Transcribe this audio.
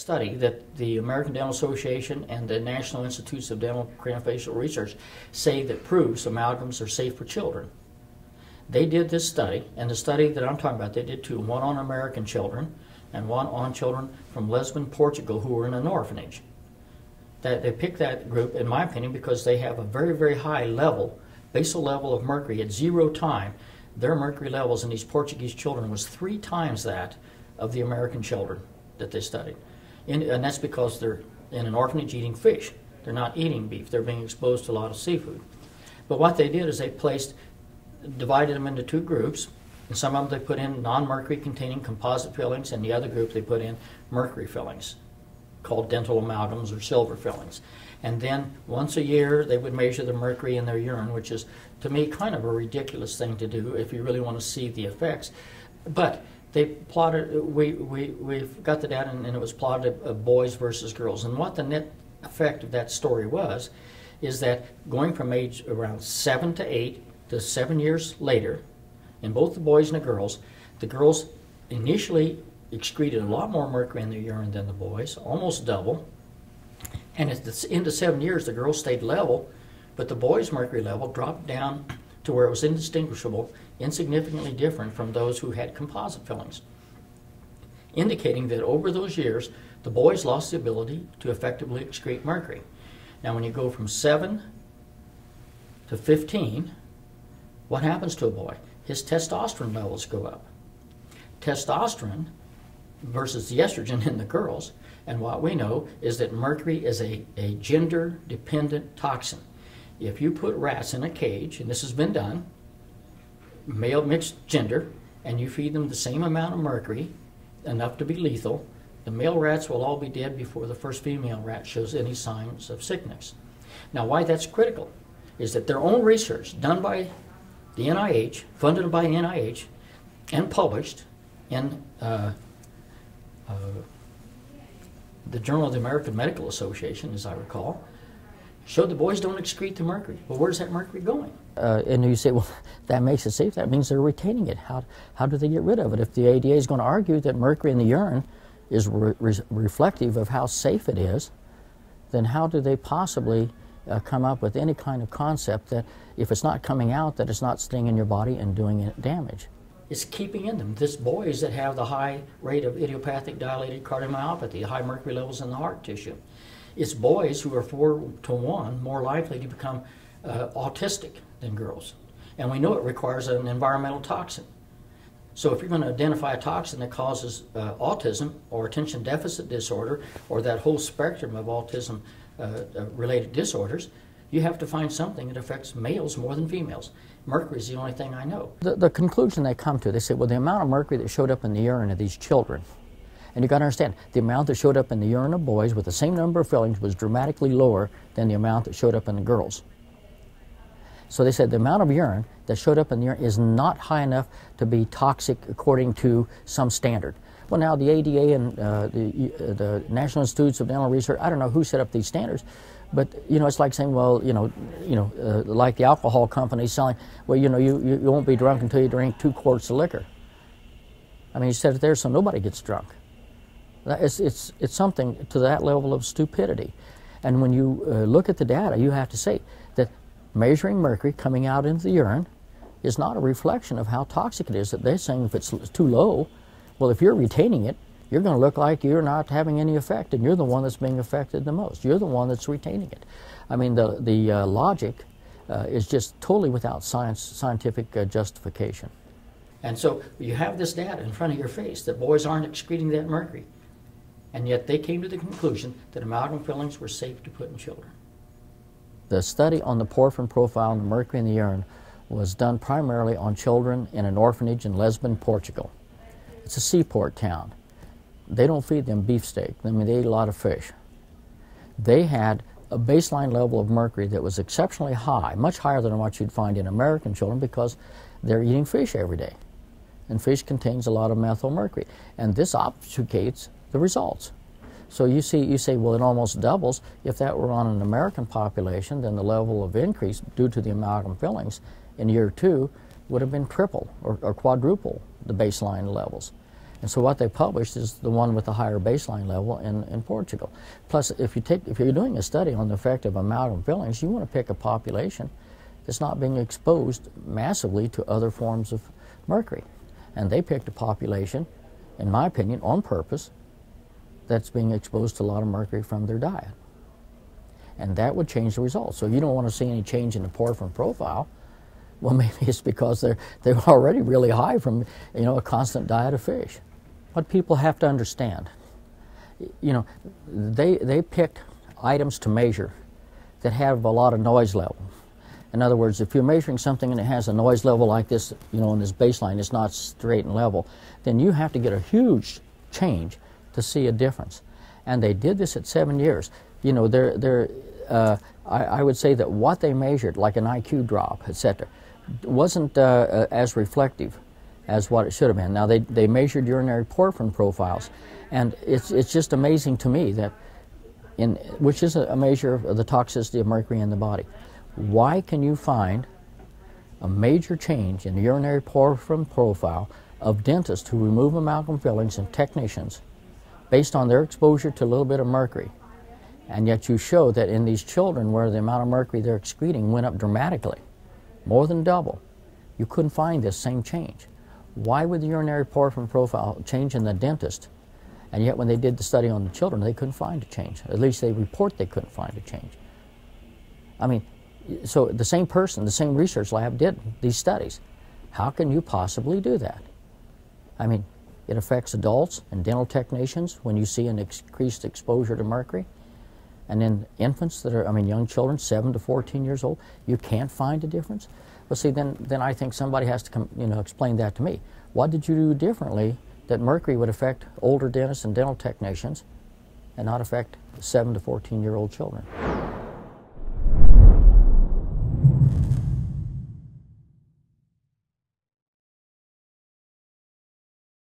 study that the American Dental Association and the National Institutes of Dental Craniofacial Research say that proves amalgams are safe for children. They did this study, and the study that I'm talking about, they did two, one on American children and one on children from Lisbon, Portugal, who were in an orphanage. They picked that group, in my opinion, because they have a very, very high level, basal level of mercury at 0 time. Their mercury levels in these Portuguese children was 3 times that of the American children that they studied. And that's because they're in an orphanage eating fish. They're not eating beef. They're being exposed to a lot of seafood. But what they did is they divided them into 2 groups. And some of them they put in non-mercury containing composite fillings, and the other group they put in mercury fillings, called dental amalgams or silver fillings. And then once a year they would measure the mercury in their urine, which is, to me, kind of a ridiculous thing to do if you really want to see the effects. But they plotted, we've got the data, and it was plotted of boys versus girls. And what the net effect of that story was, is that going from age around 7 to 8 to 7 years later, in both the boys and the girls initially excreted a lot more mercury in their urine than the boys, almost double. And at the end of 7 years, the girls stayed level, but the boys' mercury level dropped down to where it was indistinguishable, insignificantly different from those who had composite fillings, indicating that over those years, the boys lost the ability to effectively excrete mercury. Now, when you go from 7 to 15, what happens to a boy? His testosterone levels go up. Testosterone versus the estrogen in the girls, and what we know is that mercury is a gender-dependent toxin. If you put rats in a cage, and this has been done, male mixed gender, and you feed them the same amount of mercury, enough to be lethal, the male rats will all be dead before the first female rat shows any signs of sickness. Now, why that's critical is that their own research done by the NIH, funded by NIH, and published in the Journal of the American Medical Association, as I recall, showed the boys don't excrete the mercury. Well, where's that mercury going? And you say, well, that makes it safe. That means they're retaining it. How do they get rid of it? If the ADA is going to argue that mercury in the urine is reflective of how safe it is, then how do they possibly come up with any kind of concept that if it's not coming out, that it's not staying in your body and doing it damage? It's keeping in them. This boys that have the high rate of idiopathic dilated cardiomyopathy, high mercury levels in the heart tissue. It's boys who are 4 to 1 more likely to become autistic than girls. And we know it requires an environmental toxin. So if you're going to identify a toxin that causes autism or attention deficit disorder or that whole spectrum of autism related disorders, you have to find something that affects males more than females. Mercury is the only thing I know. The conclusion they come to, they say, well, the amount of mercury that showed up in the urine of these children, and you've got to understand, the amount that showed up in the urine of boys with the same number of fillings was dramatically lower than the amount that showed up in the girls. So they said the amount of urine that showed up in the urine is not high enough to be toxic according to some standard. Well, now the ADA and the National Institutes of Dental Research, I don't know who set up these standards, but you know, it's like saying, well, like the alcohol companies selling, well, you won't be drunk until you drink 2 quarts of liquor. I mean, you set it there so nobody gets drunk. It's something to that level of stupidity. And when you look at the data, you have to say that measuring mercury coming out into the urine is not a reflection of how toxic it is. That they're saying if it's too low, well, if you're retaining it, you're going to look like you're not having any effect, and you're the one that's being affected the most. You're the one that's retaining it. I mean, the logic is just totally without scientific justification. And so you have this data in front of your face that boys aren't excreting that mercury, and yet they came to the conclusion that amalgam fillings were safe to put in children. The study on the porphyrin profile and the mercury in the urine was done primarily on children in an orphanage in Lisbon, Portugal. It's a seaport town. They don't feed them beefsteak. I mean, they eat a lot of fish. They had a baseline level of mercury that was exceptionally high, much higher than what you'd find in American children because they're eating fish every day. And fish contains a lot of methyl mercury. And this obfuscates the results. So you say, well, it almost doubles. If that were on an American population, then the level of increase due to the amalgam fillings in year 2 would have been triple or quadruple the baseline levels. And so what they published is the one with the higher baseline level in Portugal. Plus, if you're doing a study on the effect of amalgam fillings, you want to pick a population that's not being exposed massively to other forms of mercury. And they picked a population, in my opinion, on purpose, that's being exposed to a lot of mercury from their diet. And that would change the results. So you don't want to see any change in the porphyrin profile. Well, maybe it's because they're already really high from, a constant diet of fish. What people have to understand, they picked items to measure that have a lot of noise level. In other words, if you're measuring something and it has a noise level like this, in this baseline, it's not straight and level, then you have to get a huge change to see a difference. And they did this at 7 years. I would say that what they measured, like an IQ drop, etc., wasn't as reflective as what it should have been. Now, they measured urinary porphyrin profiles, and it's just amazing to me that, which is a measure of the toxicity of mercury in the body. Why can you find a major change in the urinary porphyrin profile of dentists who remove amalgam fillings and technicians based on their exposure to a little bit of mercury, and yet you show that in these children where the amount of mercury they're excreting went up dramatically, more than double, you couldn't find this same change? Why would the urinary porphyrin profile change in the dentist, and yet when they did the study on the children, they couldn't find a change? At least they report they couldn't find a change. I mean, so the same person, the same research lab did these studies. How can you possibly do that? I mean, it affects adults and dental technicians when you see an increased exposure to mercury. And in infants that are, young children, 7 to 14 years old, you can't find a difference? Well, see, then I think somebody has to come, explain that to me. What did you do differently that mercury would affect older dentists and dental technicians and not affect 7 to 14-year-old children?